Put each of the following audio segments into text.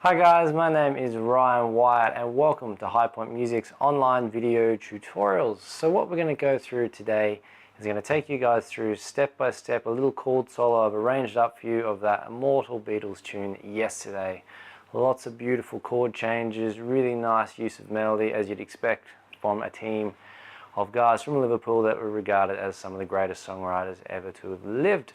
Hi guys, my name is Ryan Wyatt and welcome to High Point Music's online video tutorials. So what we're going to go through today is going to take you guys through step by step a little chord solo I've arranged up for you of that immortal Beatles tune, Yesterday. Lots of beautiful chord changes, really nice use of melody as you'd expect from a team of guys from Liverpool that were regarded as some of the greatest songwriters ever to have lived.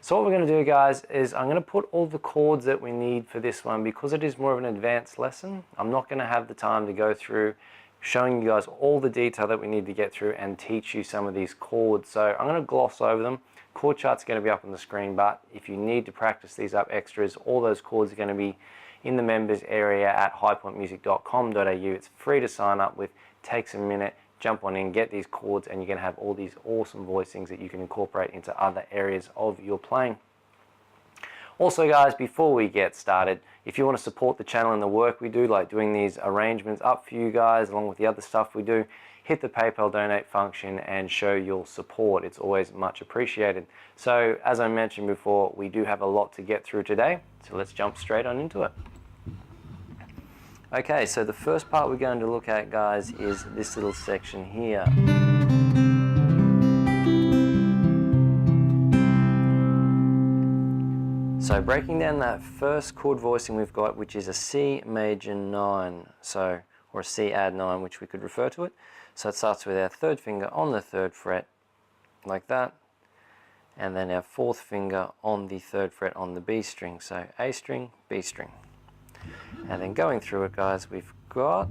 So what we're going to do, guys, is I'm going to put all the chords that we need for this one because it is more of an advanced lesson. I'm not going to have the time to go through showing you guys all the detail that we need to get through and teach you some of these chords. So I'm going to gloss over them. Chord chart's going to be up on the screen, but if you need to practice these up extras, all those chords are going to be in the members area at highpointmusic.com.au. It's free to sign up with, takes a minute. Jump on in, get these chords, and you're going to have all these awesome voicings that you can incorporate into other areas of your playing. Also guys, before we get started, if you want to support the channel and the work we do, like doing these arrangements up for you guys along with the other stuff we do, hit the PayPal donate function and show your support. It's always much appreciated. So as I mentioned before, we do have a lot to get through today, so let's jump straight on into it. Okay, so the first part we're going to look at, guys, is this little section here. So breaking down that first chord voicing we've got, which is a C major 9, or a C add 9, which we could refer to it. So it starts with our third finger on the third fret, like that, and then our fourth finger on the third fret on the B string. So A string, B string. And then going through it, guys, we've got,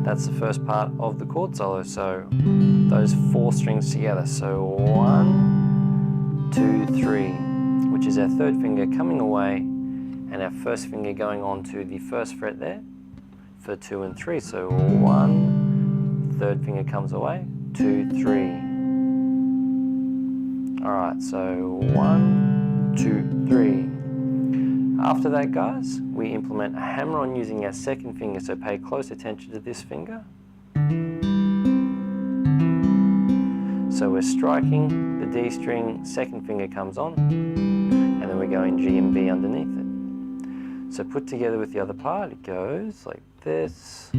that's the first part of the chord solo, so those four strings together. So 1, 2, 3, which is our third finger coming away, and our first finger going on to the first fret there for 2 and 3. So 1, third finger comes away, 2, 3. Alright, so 1, 2, 3. After that, guys, we implement a hammer-on using our second finger, so pay close attention to this finger. So we're striking the D string, second finger comes on, and then we go in G and B underneath it. So put together with the other part, it goes like this.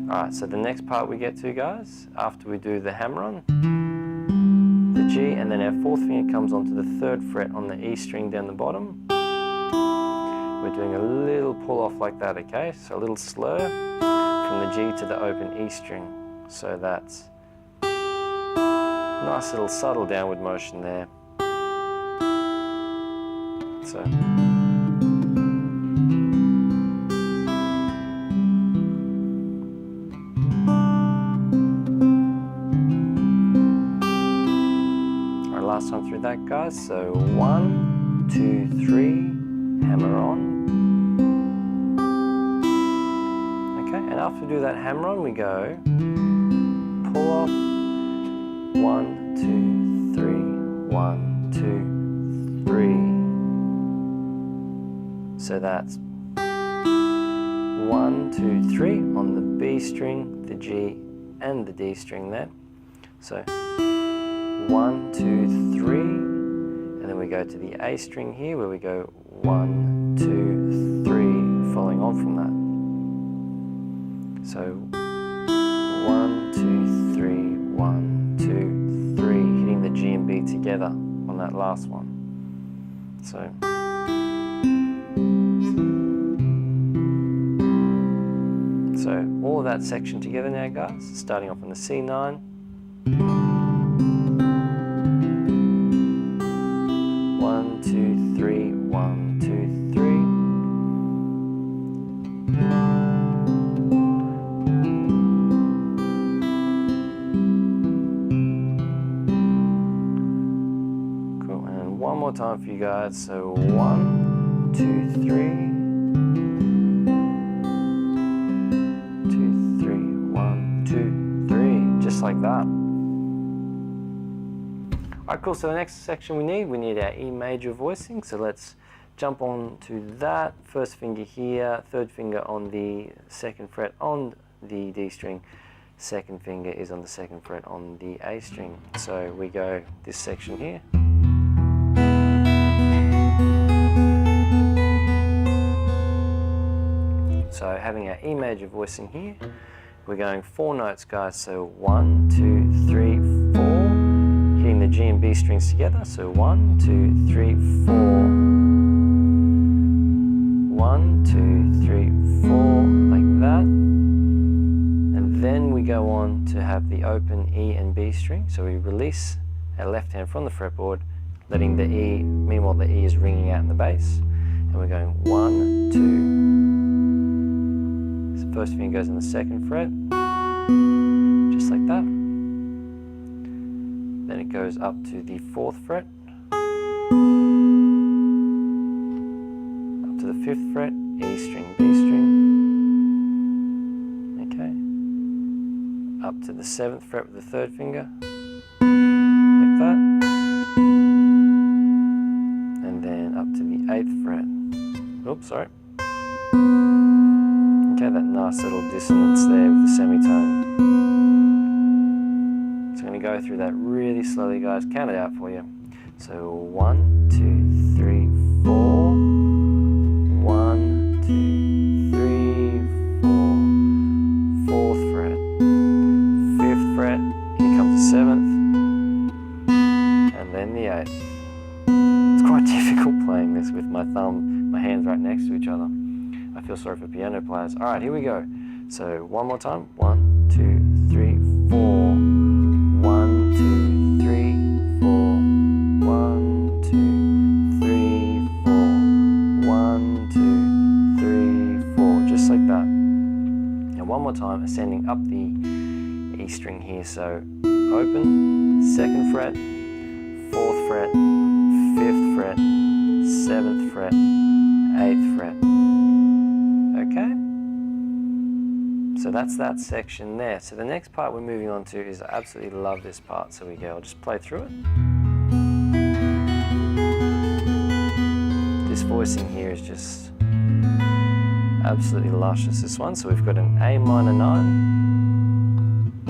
Alright, so the next part we get to, guys, after we do the hammer on, the G, and then our fourth finger comes onto the third fret on the E string down the bottom. We're doing a little pull off like that, okay? So a little slur from the G to the open E string. So that's nice little subtle downward motion there. So. Last time through that, guys, so 1, 2, 3, hammer on. Okay, and after we do that hammer on, we go pull off, 1, 2, 3, 1, 2, 3. So that's 1, 2, 3 on the B string, the G, and the D string there. So 1, 2, 3, and then we go to the A string here where we go 1, 2, 3, following on from that. So 1, 2, 3, 1, 2, 3, hitting the G and B together on that last one. So all of that section together now, guys, starting off on the C9. 1, 2, 3, 1, 2, 3. Cool, and one more time for you guys. So 1, 2, 3. 2, 3, 1, 2, 3. Just like that. Alright, cool, so the next section we need our E major voicing, so let's jump on to that, first finger here, third finger on the second fret on the D string, second finger is on the second fret on the A string. So we go this section here. So having our E major voicing here, we're going 4 notes, guys. So 1, 2, 3, 4, hitting the G and B strings together. So 1, 2, 3, 4, 1, 2, 3, 4, like that. And then we go on to have the open E and B string. So we release our left hand from the fretboard, letting the E, meanwhile the E is ringing out in the bass. And we're going 1, 2, first finger goes on the second fret, just like that. Then it goes up to the 4th fret, up to the 5th fret, E string, B string, okay. Up to the 7th fret with the 3rd finger, like that. And then up to the 8th fret. Oops, sorry. Okay, that nice little dissonance there with the semitone. So I'm going to go through that really slowly, guys. Count it out for you. So 1, 2, 3, 4. 1, 2, 3, 4. 4th fret. 5th fret. Here comes the 7th. And then the 8th. It's quite difficult playing this with my hands right next to each other. I feel sorry for piano players. All right, here we go. So one more time. 1, 2, 3, 4. 1, 2, 3, 4. 1, 2, 3, 4. 1, 2, 3, 4. Just like that. And one more time, ascending up the E string here. So open, 2nd fret, 4th fret, 5th fret, 7th fret, 8th fret. Okay, so that's that section there. So the next part we're moving on to is, I absolutely love this part. So we go, I'll just play through it. This voicing here is just absolutely luscious, this one. So we've got an A minor 9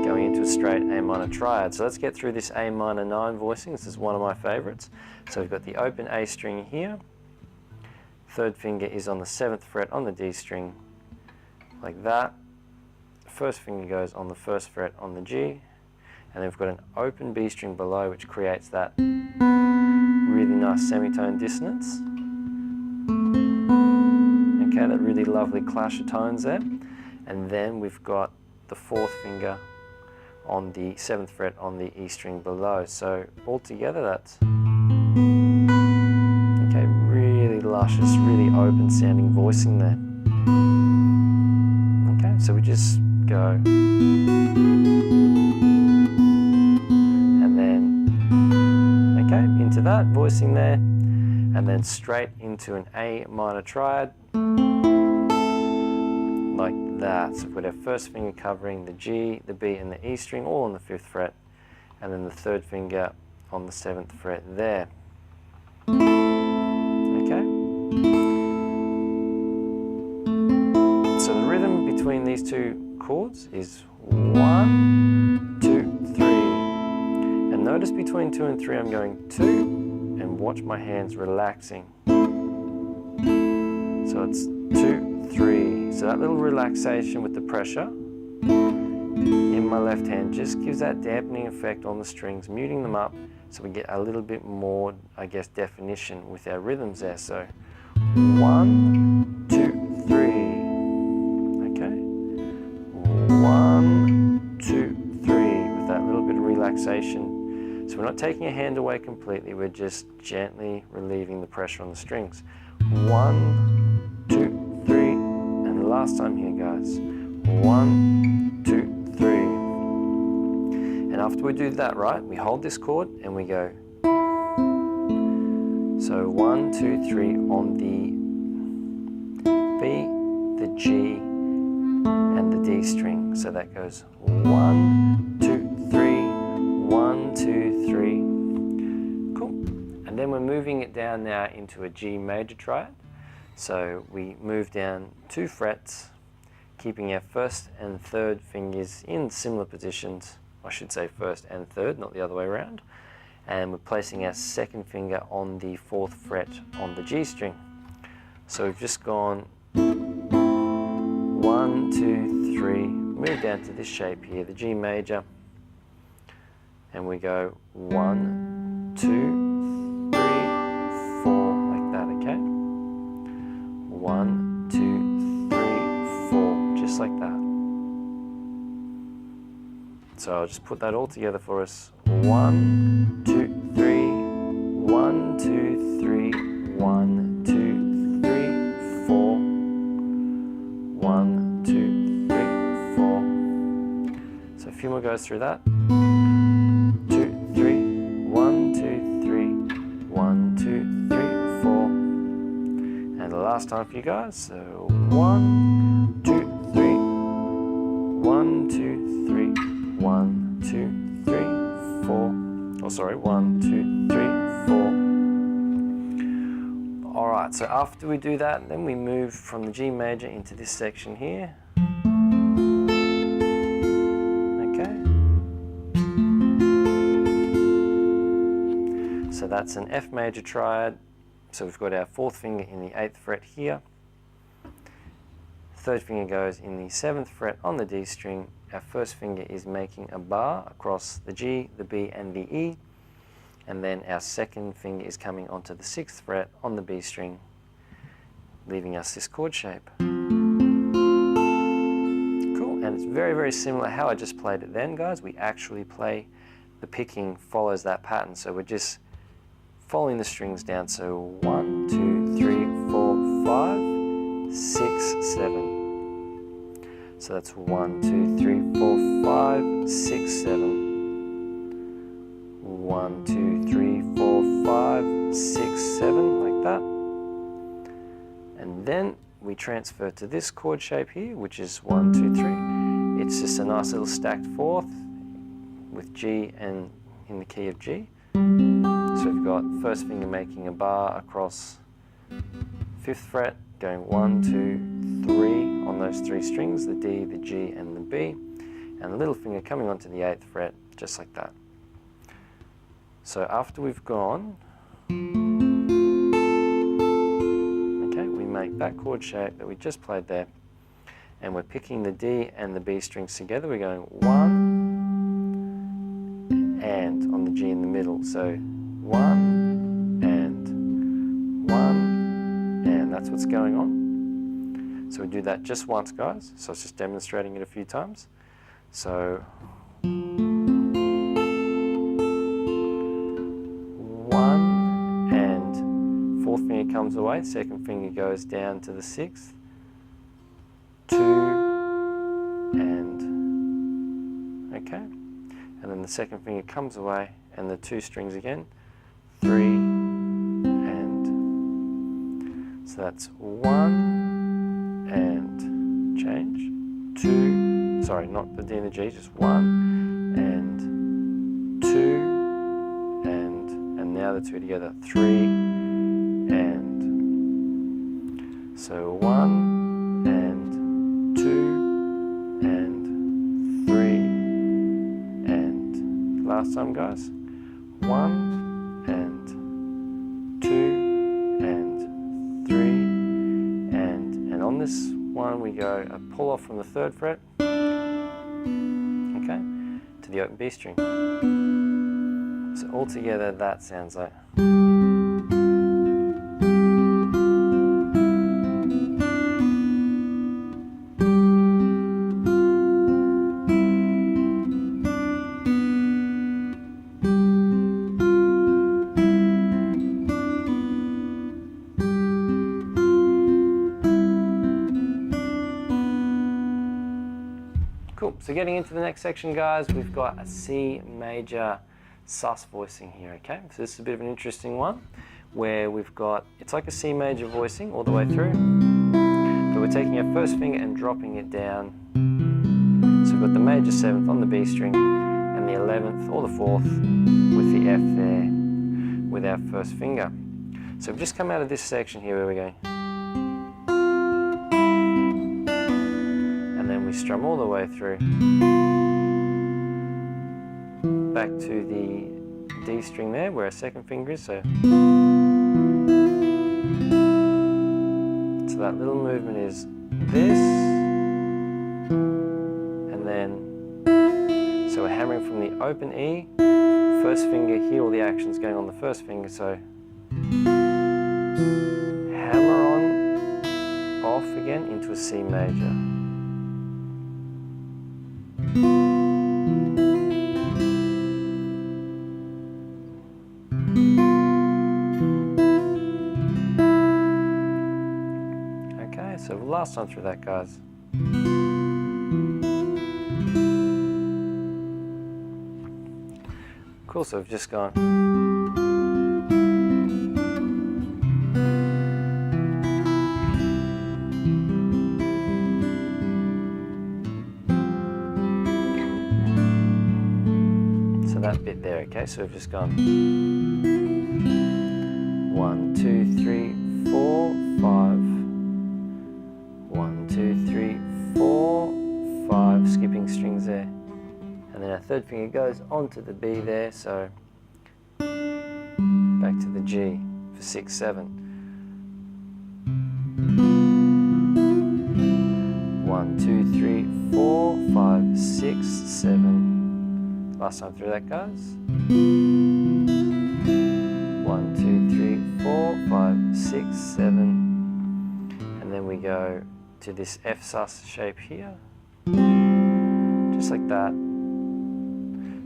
going into a straight A minor triad. So let's get through this A minor 9 voicing. This is one of my favorites. So we've got the open A string here. 3rd finger is on the 7th fret on the D string, like that. 1st finger goes on the 1st fret on the G, and then we've got an open B string below, which creates that really nice semitone dissonance. Okay, that really lovely clash of tones there. And then we've got the 4th finger on the 7th fret on the E string below. So altogether that's luscious, really open sounding voicing there. Okay, so we just go, and then, okay, into that voicing there, and then straight into an A minor triad, like that. So we've got our 1st finger covering the G, the B and the E string, all on the 5th fret, and then the 3rd finger on the 7th fret there. So the rhythm between these two chords is 1, 2, 3. And notice between 2 and 3 I'm going 2, and watch my hands relaxing. So it's 2, 3. So that little relaxation with the pressure in my left hand just gives that dampening effect on the strings, muting them up so we get a little bit more, I guess, definition with our rhythms there. So 1, 2, 3. Okay. 1, 2, 3 with that little bit of relaxation. So we're not taking a hand away completely, we're just gently relieving the pressure on the strings. 1, 2, 3, and the last time here, guys. 1, 2, 3. And after we do that, right, we hold this chord and we go. So 1, 2, 3 on the B, the G, and the D string. So that goes 1, 2, 3, 1, 2, 3. Cool. And And then we're moving it down now into a G major triad. So we move down 2 frets, keeping our first and third fingers in similar positions. I should say first and third, not the other way around. And we're placing our second finger on the 4th fret on the G string. So we've just gone 1, 2, 3, move down to this shape here, the G major, and we go 1, 2, 3, 4, like that, okay? 1, 2, 3, 4, just like that. So I'll just put that all together for us. 1, 2, 3, 1, 2, 3, 1, 2, 3, 4, 1, 2, 3, 4. So a few more goes through that. 2, 3, 1, 2, 3, 1, 2, 3, 4. And the last time for you guys. So 1, 2, 3, 1, 2, 3, 1, 2, 3, 4. Oh, sorry, 1, 2, 3, 4. All right, so after we do that, then we move from the G major into this section here. Okay. So that's an F major triad. So we've got our 4th finger in the 8th fret here. 3rd finger goes in the 7th fret on the D string. Our 1st finger is making a bar across the G, the B, and the E. And then our 2nd finger is coming onto the 6th fret on the B string, leaving us this chord shape. Cool, and it's very, very similar how I just played it then, guys. We actually play, the picking follows that pattern. So we're just following the strings down. So 1, 2, 3, 4, 5, 6, 7. So that's 1, 2, 3, 4, 5, 6, 7. 1, 2, 3, 4, 5, 6, 7, like that. And then we transfer to this chord shape here, which is 1, 2, 3. It's just a nice little stacked 4th with G and in the key of G. So we've got 1st finger making a bar across 5th fret, going 1, 2, 3 on those 3 strings, the D, the G, and the B, and the little finger coming onto the 8th fret, just like that. So after we've gone, okay, we make that chord shape that we just played there, and we're picking the D and the B strings together. We're going 1 and on the G in the middle. So 1 and 1, and that's what's going on. So we do that just once, guys. So it's just demonstrating it a few times. So 1 and 4th finger comes away, 2nd finger goes down to the 6th, 2 and, okay, and then the 2nd finger comes away and the 2 strings again, 3 and, so that's 1 and change, 2, sorry, not the D and the G, just 1 and 2 and now the 2 together, 3 and, so 1 and 2 and 3 and, last time, guys, 1 and 2 and 3 and on this one we go a pull off from the 3rd fret, okay, to the open B string. So altogether that sounds like. Cool, so getting into the next section, guys, we've got a C major sus voicing here, okay? So this is a bit of an interesting one, where we've got, it's like a C major voicing all the way through, but we're taking our 1st finger and dropping it down. So we've got the major 7th on the B string, and the 11th or the 4th with the F there. with our first finger. So we've just come out of this section here where we're going, and then we strum all the way through back to the D string there where our second finger is. So that little movement is this, and then so we're hammering from the open E, first finger here, all the action's going on the first finger, so hammer on, off again into a C major. Okay, so last time through that, guys. Cool, so we've just gone. So that bit there, okay, so we've just gone 1, 2, 3, 4, 5. 1, 2, 3, 4, 5, skipping strings there. And then our third finger goes onto the B there, so back to the G for 6, 7. 1, 2, 3, 4, 5, 6, 7. Last time through that, guys. 1, 2, 3, 4, 5, 6, 7. And then we go to this F sus shape here, just like that.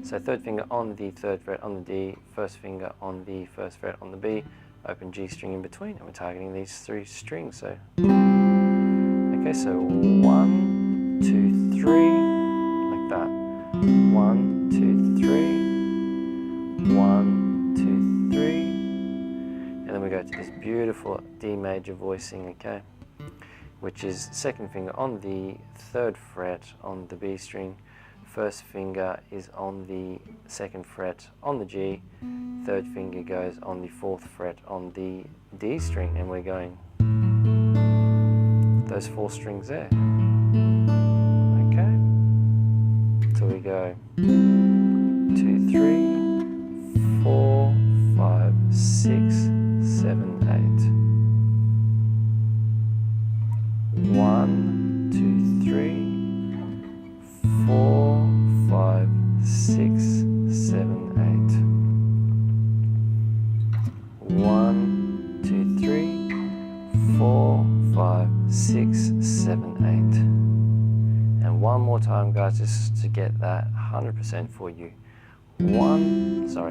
So third finger on the third fret on the D, first finger on the first fret on the B, open G string in between, and we're targeting these 3 strings. So okay, so 1, 2, 3, like that. 1, 2, 3, 1, 2, 3, and then we go to this beautiful D major voicing, okay, which is second finger on the third fret on the B string, first finger is on the second fret on the G, third finger goes on the fourth fret on the D string, and we're going those 4 strings there. Okay, so we go 2, 3, 4, 5, 6, 7, 8. 1, 2, 3, 4, 5, 6, 7, 8. 1, 2, 3, 4, 5, 6, 7, 8. And one more time, guys, just to get that 100% for you.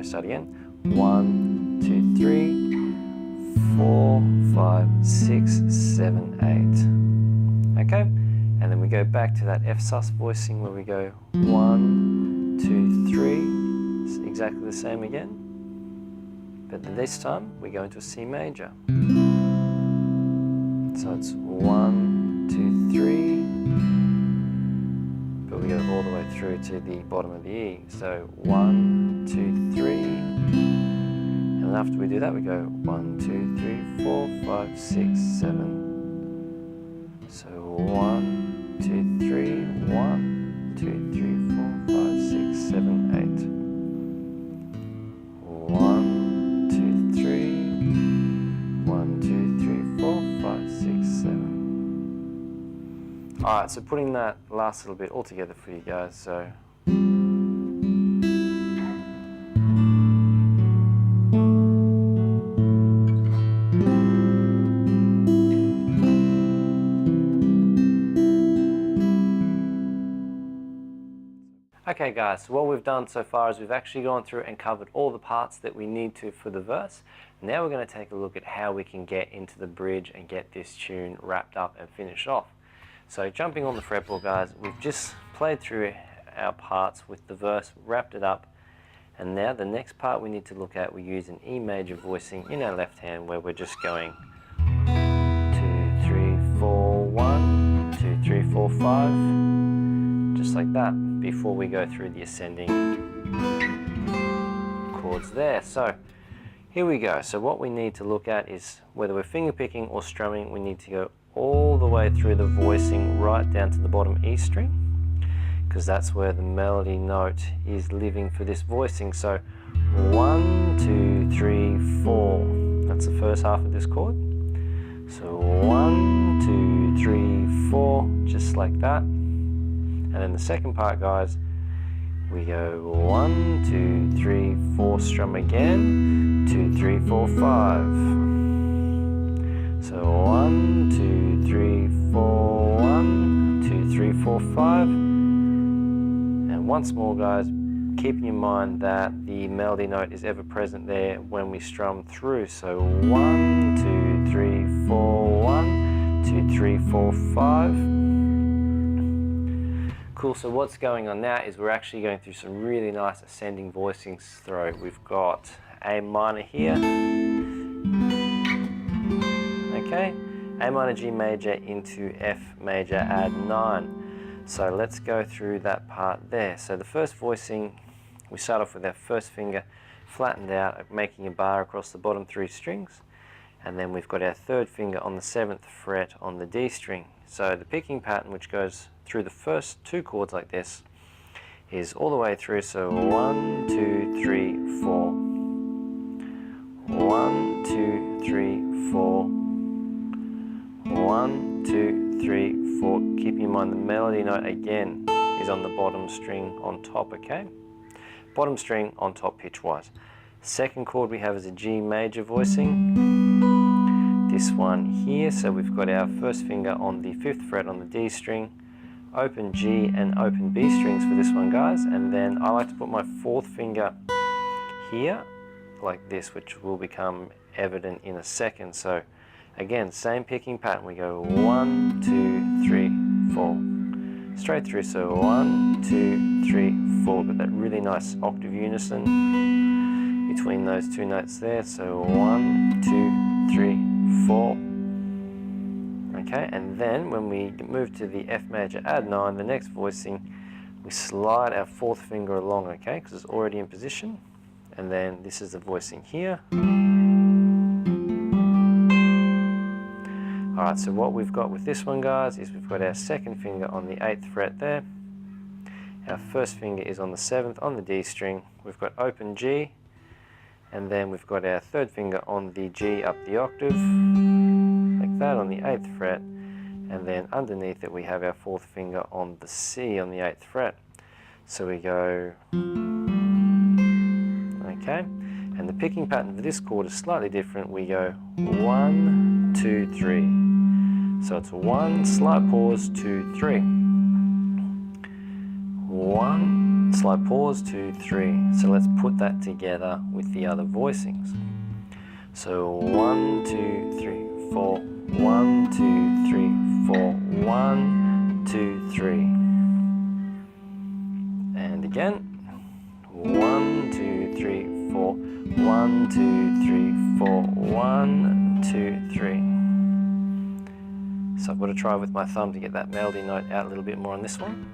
Start again. 1, 2, 3, 4, 5, 6, 7, 8. Okay, and then we go back to that F sus voicing where we go 1, 2, 3. It's exactly the same again, but this time we go into a C major. So it's 1, 2, 3, but we go all the way through to the bottom of the E. So 1, 2, 3, and after we do that we go 1, 2, 3, 4, 5, 6, 7. So 1, 2, 3, 1, 2, 3, 4, 5, 6, 7, 8. 1, 2, 3, 1, 2, 3, 4, 5, 6, 7. Alright, so putting that last little bit all together for you guys. So okay guys, so what we've done so far is we've actually gone through and covered all the parts that we need to for the verse. Now we're going to take a look at how we can get into the bridge and get this tune wrapped up and finished off. So jumping on the fretboard, guys, we've just played through our parts with the verse, wrapped it up, and now the next part we need to look at, we use an E major voicing in our left hand where we're just going 2, 3, 4, 1, 2, 3, 4, 5, just like that, before we go through the ascending chords there. So Here we go. So what we need to look at is whether we're finger picking or strumming, we need to go all the way through the voicing right down to the bottom E string, because that's where the melody note is living for this voicing. So 1, 2, 3, 4. That's the first half of this chord. So 1, 2, 3, 4, just like that. And then the second part, guys, we go 1, 2, 3, 4, strum again, 2, 3, 4, 5. So 1, 2, 3, 4, 1, 2, 3, 4, 5. And once more, guys, keeping in mind that the melody note is ever present there when we strum through. So 1, 2, 3, 4, 1, 2, 3, 4, 5. Cool, so what's going on now is we're actually going through some really nice ascending voicings through. We've got A minor here. Okay, A minor, G major into F major, add 9. So let's go through that part there. So the first voicing, we start off with our first finger flattened out, making a bar across the bottom 3 strings. And then we've got our third finger on the 7th fret on the D string. So the picking pattern, which goes through the first 2 chords like this, is all the way through. So 1, 2, 3, 4. 1, 2, 3, 4. 1, 2, 3, 4. Keep in mind the melody note again is on the bottom string on top, okay? Bottom string on top pitch-wise. Second chord we have is a G major voicing. This one here, so we've got our first finger on the 5th fret on the D string, open G and open B strings for this one, guys, and then I like to put my 4th finger here, like this, which will become evident in a second. So again, same picking pattern, we go 1, 2, 3, 4, straight through, so 1, 2, 3, 4, got that really nice octave unison between those 2 notes there, so 1, 2, 3, 4. Okay, and then when we move to the F major add 9, the next voicing, we slide our 4th finger along, okay, because it's already in position, and then this is the voicing here. Alright, so what we've got with this one, guys, is we've got our 2nd finger on the 8th fret there, our 1st finger is on the 7th on the D string, we've got open G, and then we've got our 3rd finger on the G up the octave, like that on the 8th fret, and then underneath it we have our 4th finger on the C on the 8th fret. So we go, okay, and the picking pattern for this chord is slightly different. We go 1, 2, 3. So it's 1, slight pause, 2, 3. 1, slight pause, 2, 3. So let's put that together with the other voicings. So 1, 2, 3, 4. 1, 2, 3, 4. 1, 2, 3. And again. 1, 2, 3, 4. 1, 2, 3, 4. 1, 2, 3. So I've got to try with my thumb to get that melody note out a little bit more on this one.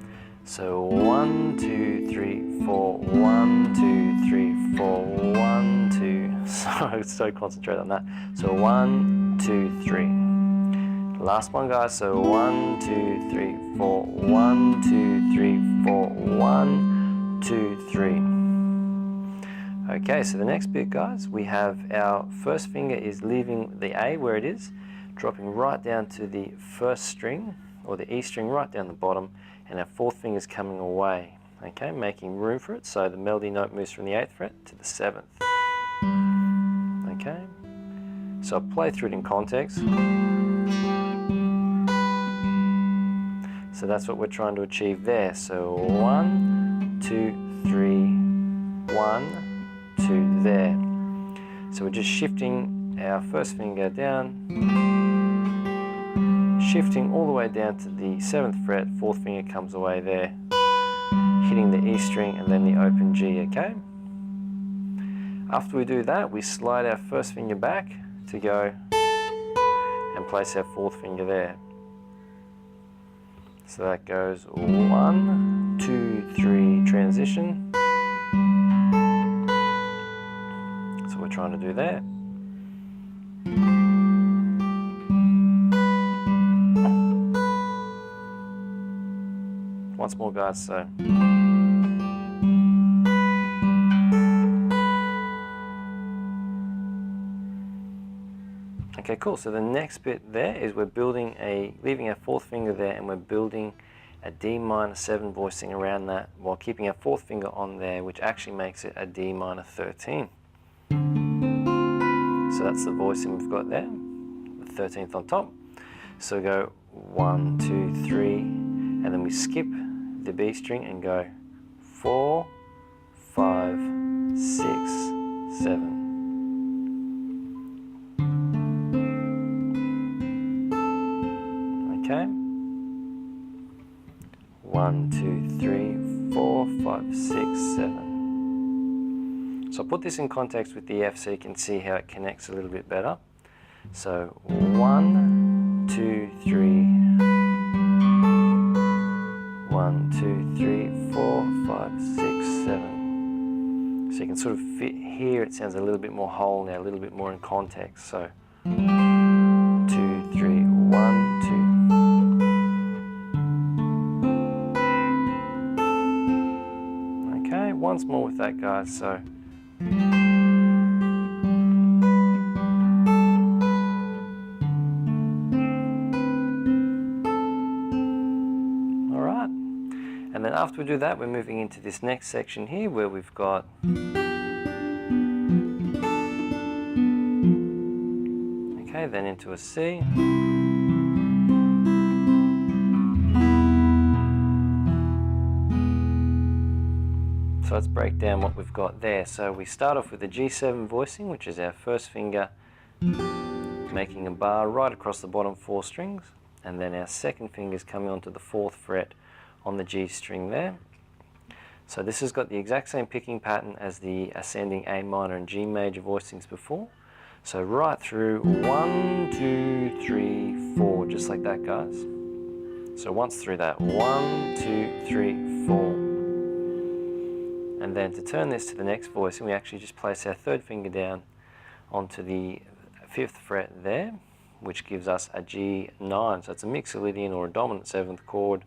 So 1, 2, 3, 4, 1, 2, 3, 4, 1, 2. So concentrate on that. So 1, 2, 3. Last one, guys. So 1, 2, 3, 4, 1, 2, 3, 4, 1, 2, 3. Okay, so the next bit, guys, we have our first finger is leaving the A where it is, dropping right down to the 1st string, or the E string right down the bottom, and our 4th finger is coming away, okay, making room for it, so the melody note moves from the 8th fret to the 7th. Okay, so I'll play through it in context. So that's what we're trying to achieve there. So 1, 2, 3, 1, 2 there. So we're just shifting our first finger down, shifting all the way down to the 7th fret, 4th finger comes away there, hitting the E string and then the open G, okay? After we do that, we slide our first finger back to go and place our 4th finger there. So that goes 1, 2, 3, transition. So we're trying to do there. Once more, guys, so. Okay, cool. So the next bit there is we're leaving our fourth finger there, and we're building a D minor 7 voicing around that while keeping our fourth finger on there, which actually makes it a D minor 13. So that's the voicing we've got there, the 13th on top. So we go 1, 2, 3, and then we skip the B string and go 4, 5, 6, 7. Okay. 1, 2, 3, 4, 5, 6, 7. So I'll put this in context with the F so you can see how it connects a little bit better. So 1, 2, 3, 1, 2, 3, 4, 5, 6, 7. So you can sort of hear it sounds a little bit more whole now, a little bit more in context. So 2, 3, 1, 2. Okay, once more with that, guys. So. Alright, and then after we do that, we're moving into this next section here where we've got okay, then into a C. So let's break down what we've got there. So we start off with the G7 voicing, which is our first finger making a bar right across the bottom 4 strings, and then our second finger is coming onto the 4th fret on the G string there. So this has got the exact same picking pattern as the ascending A minor and G major voicings before. So right through 1, 2, 3, 4, just like that, guys. So once through that, 1, 2, 3, 4. And then to turn this to the next voicing, we actually just place our third finger down onto the 5th fret there, which gives us a G9. So it's a Mixolydian or a dominant 7th chord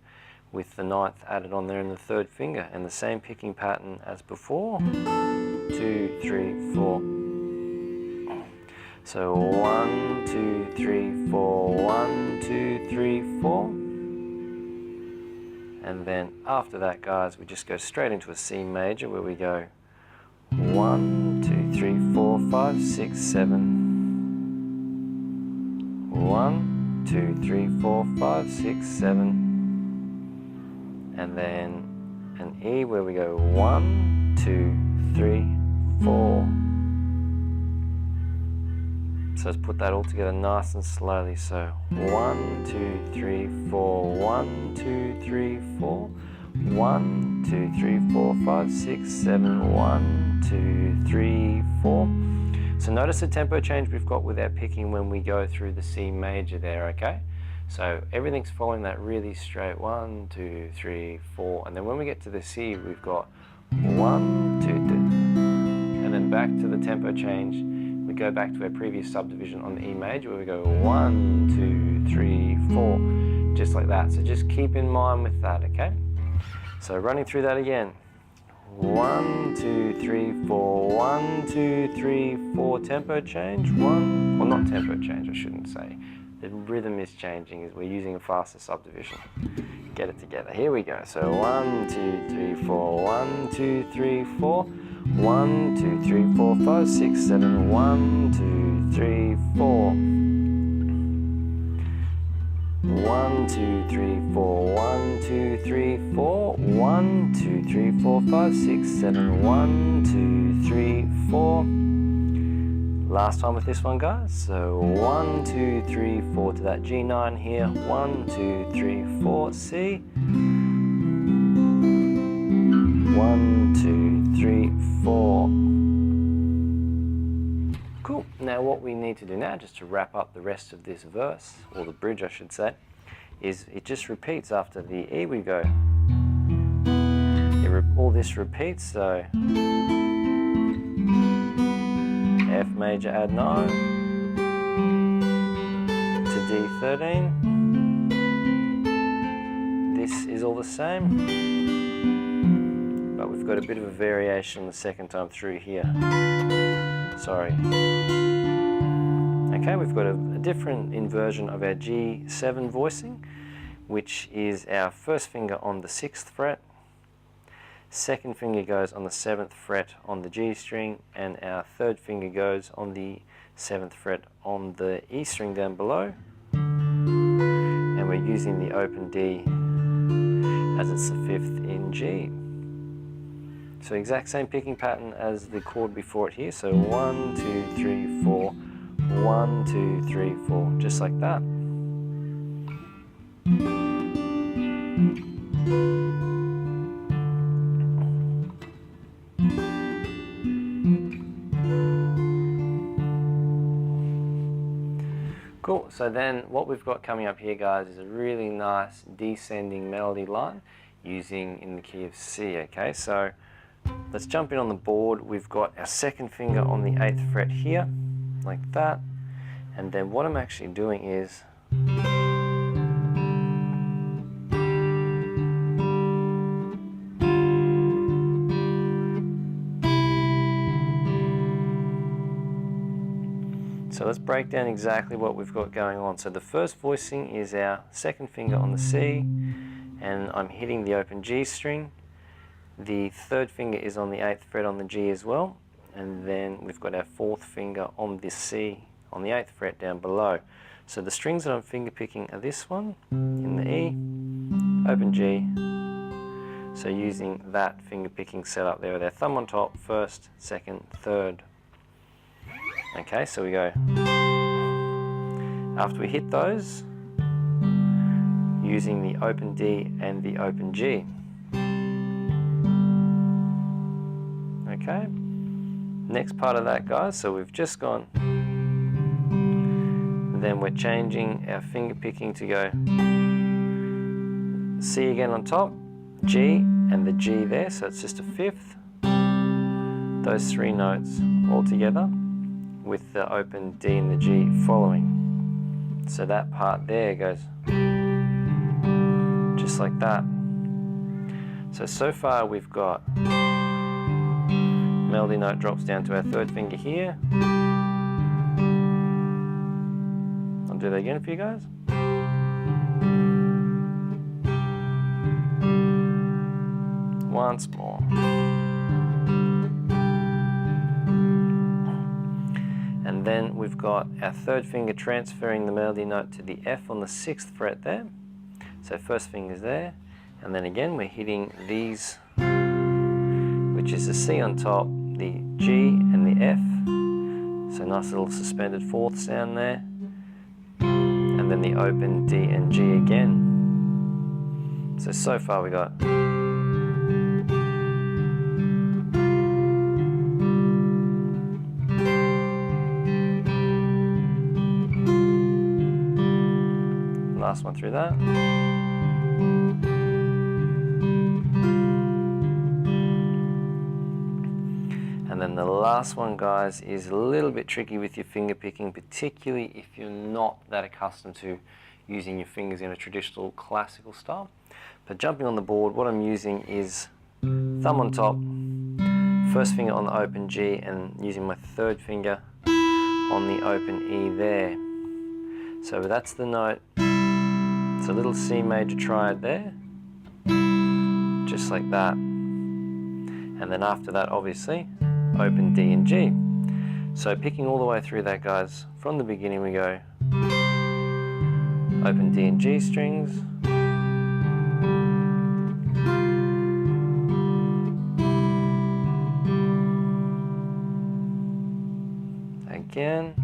with the 9th added on there in the third finger, and the same picking pattern as before. 2, 3, 4. So 1, 2, 3, 4, 1, 2, 3, 4. And then after that, guys, we just go straight into a C major where we go 1, 2, 3, 4, 5, 6, 7. 1, 2, 3, 4, 5, 6, 7. And then an E where we go 1, 2, 3, 4. So let's put that all together nice and slowly. So 1, 2, 3, 4, 1, 2, 3, 4, 1, 2, 3, 4, 5, 6, 7, 1, 2, 3, 4. So notice the tempo change we've got with our picking when we go through the C major there, okay? So everything's following that really straight, 1, 2, 3, 4, and then when we get to the C, we've got 1, 2, 3, and then back to the tempo change. We go back to our previous subdivision on the E major where we go 1, 2, 3, 4, just like that. So just keep in mind with that, okay? So running through that again. 1, 2, 3, 4, 1, 2, 3, 4, tempo change, 1, well not tempo change I shouldn't say. The rhythm is changing as we're using a faster subdivision. Get it together, here we go. So 1, 2, 3, 4, 1, 2, 3, 4. 1, 2, 3, 4, 5, 6, 7, 1, 2, 3, 4. 1, 2, 3, 4, 1, 2, 3, 4. 1, 2, 3, 4, 5, 6, 7, 1, 2, 3, 4. Last time with this one, guys. So 1, 2, 3, 4 to that G9 here. 1, 2, 3, 4, C. 1, 2, 3, 4. Cool. Now what we need to do now, just to wrap up the rest of this verse, or the bridge I should say, is it just repeats after the E we go. All this repeats, so F major add 9 to D13. This is all the same, but we've got a bit of a variation the second time through here. Sorry. Okay, we've got a different inversion of our G7 voicing, which is our first finger on the 6th fret, second finger goes on the 7th fret on the G string, and our third finger goes on the 7th fret on the E string down below, and we're using the open D as it's the 5th in G. So exact same picking pattern as the chord before it here, so 1, 2, 3, 4, 1, 2, 3, 4, just like that. Cool, so then what we've got coming up here, guys, is a really nice descending melody line using in the key of C, okay? So let's jump in on the board. We've got our second finger on the 8th fret here, like that. And then what I'm actually doing is so let's break down exactly what we've got going on. So the first voicing is our second finger on the C, and I'm hitting the open G string. The third finger is on the 8th fret on the G as well, and then we've got our fourth finger on this C on the 8th fret down below. So the strings that I'm finger picking are this one in the E, open G. So using that finger picking setup there with our thumb on top, first, second, third. Okay, so we go, after we hit those, using the open D and the open G. Okay, next part of that, guys, so we've just gone, then we're changing our finger picking to go C again on top, G and the G there, so it's just a 5th, those 3 notes all together, with the open D and the G following. So that part there goes just like that. So far we've got melody note drops down to our third finger here. I'll do that again for you guys. Once more. And then we've got our third finger transferring the melody note to the F on the 6th fret there. So first finger's there, and then again we're hitting these, which is the C on top, the G and the F. So nice little suspended 4th sound there. And then the open D and G again. So far we got last one through that. And then the last one, guys, is a little bit tricky with your finger picking, particularly if you're not that accustomed to using your fingers in a traditional classical style. But jumping on the board, what I'm using is thumb on top, first finger on the open G, and using my third finger on the open E there. So that's the note. It's a little C major triad there, just like that. And then after that, obviously, open D and G. So picking all the way through that, guys, from the beginning we go open D and G strings, again,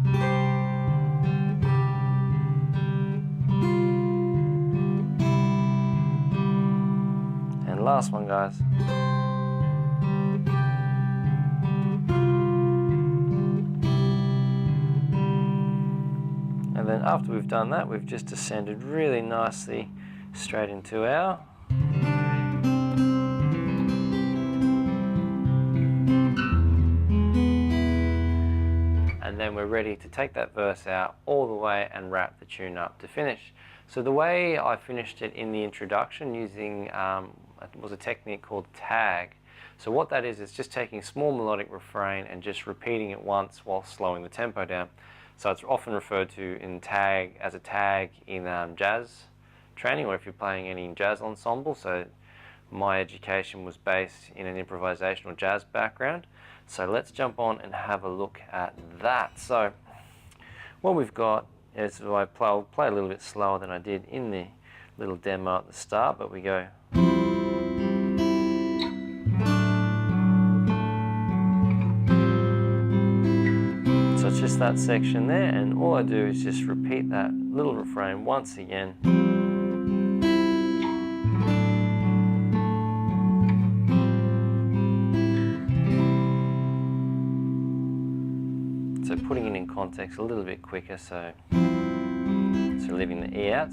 and last one, guys. And then after we've done that, we've just descended really nicely straight into our and then we're ready to take that verse out all the way and wrap the tune up to finish. So the way I finished it in the introduction using was a technique called tag. So what that is just taking a small melodic refrain and just repeating it once while slowing the tempo down. So it's often referred to in tag as a tag in jazz training, or if you're playing any jazz ensemble. So my education was based in an improvisational jazz background. So let's jump on and have a look at that. So what we've got is, I'll play a little bit slower than I did in the little demo at the start, but we go. So it's just that section there, and all I do is just repeat that little refrain once again. So putting it in context a little bit quicker, so leaving the E out.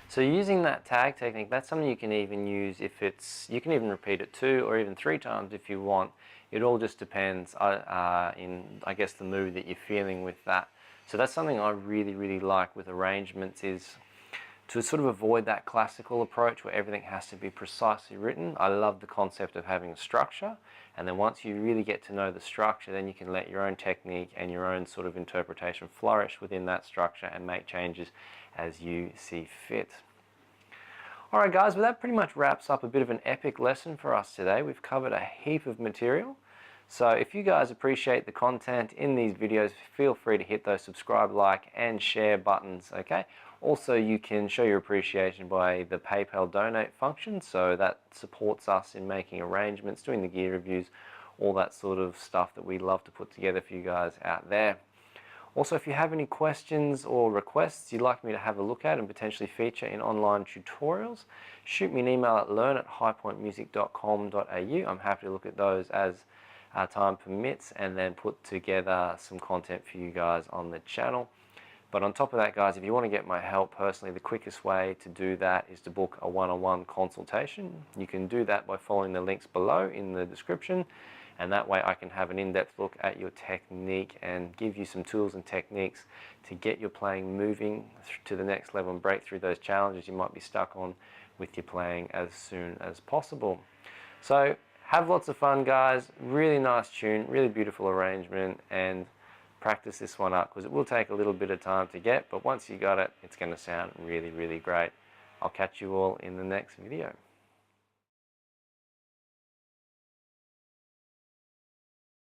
So using that tag technique, that's something you can even use if you can even repeat it 2 or even 3 times if you want. It all just depends in, I guess, the mood that you're feeling with that. So that's something I really like with arrangements, is to sort of avoid that classical approach where everything has to be precisely written. I love the concept of having a structure, and then once you really get to know the structure, then you can let your own technique and your own sort of interpretation flourish within that structure and make changes as you see fit. Alright guys, well that pretty much wraps up a bit of an epic lesson for us today. We've covered a heap of material. So if you guys appreciate the content in these videos, feel free to hit those subscribe, like and share buttons, okay? Also, you can show your appreciation by the PayPal donate function, so that supports us in making arrangements, doing the gear reviews, all that sort of stuff that we love to put together for you guys out there. Also, if you have any questions or requests you'd like me to have a look at and potentially feature in online tutorials, shoot me an email at learn@highpointmusic.com.au. I'm happy to look at those as time permits and then put together some content for you guys on the channel. But on top of that, guys, if you want to get my help personally, the quickest way to do that is to book a one-on-one consultation. You can do that by following the links below in the description, and that way I can have an in-depth look at your technique and give you some tools and techniques to get your playing moving to the next level and break through those challenges you might be stuck on with your playing as soon as possible. So have lots of fun, guys. Really nice tune, really beautiful arrangement, and practice this one up because it will take a little bit of time to get, but once you got it, it's going to sound really great. I'll catch you all in the next video.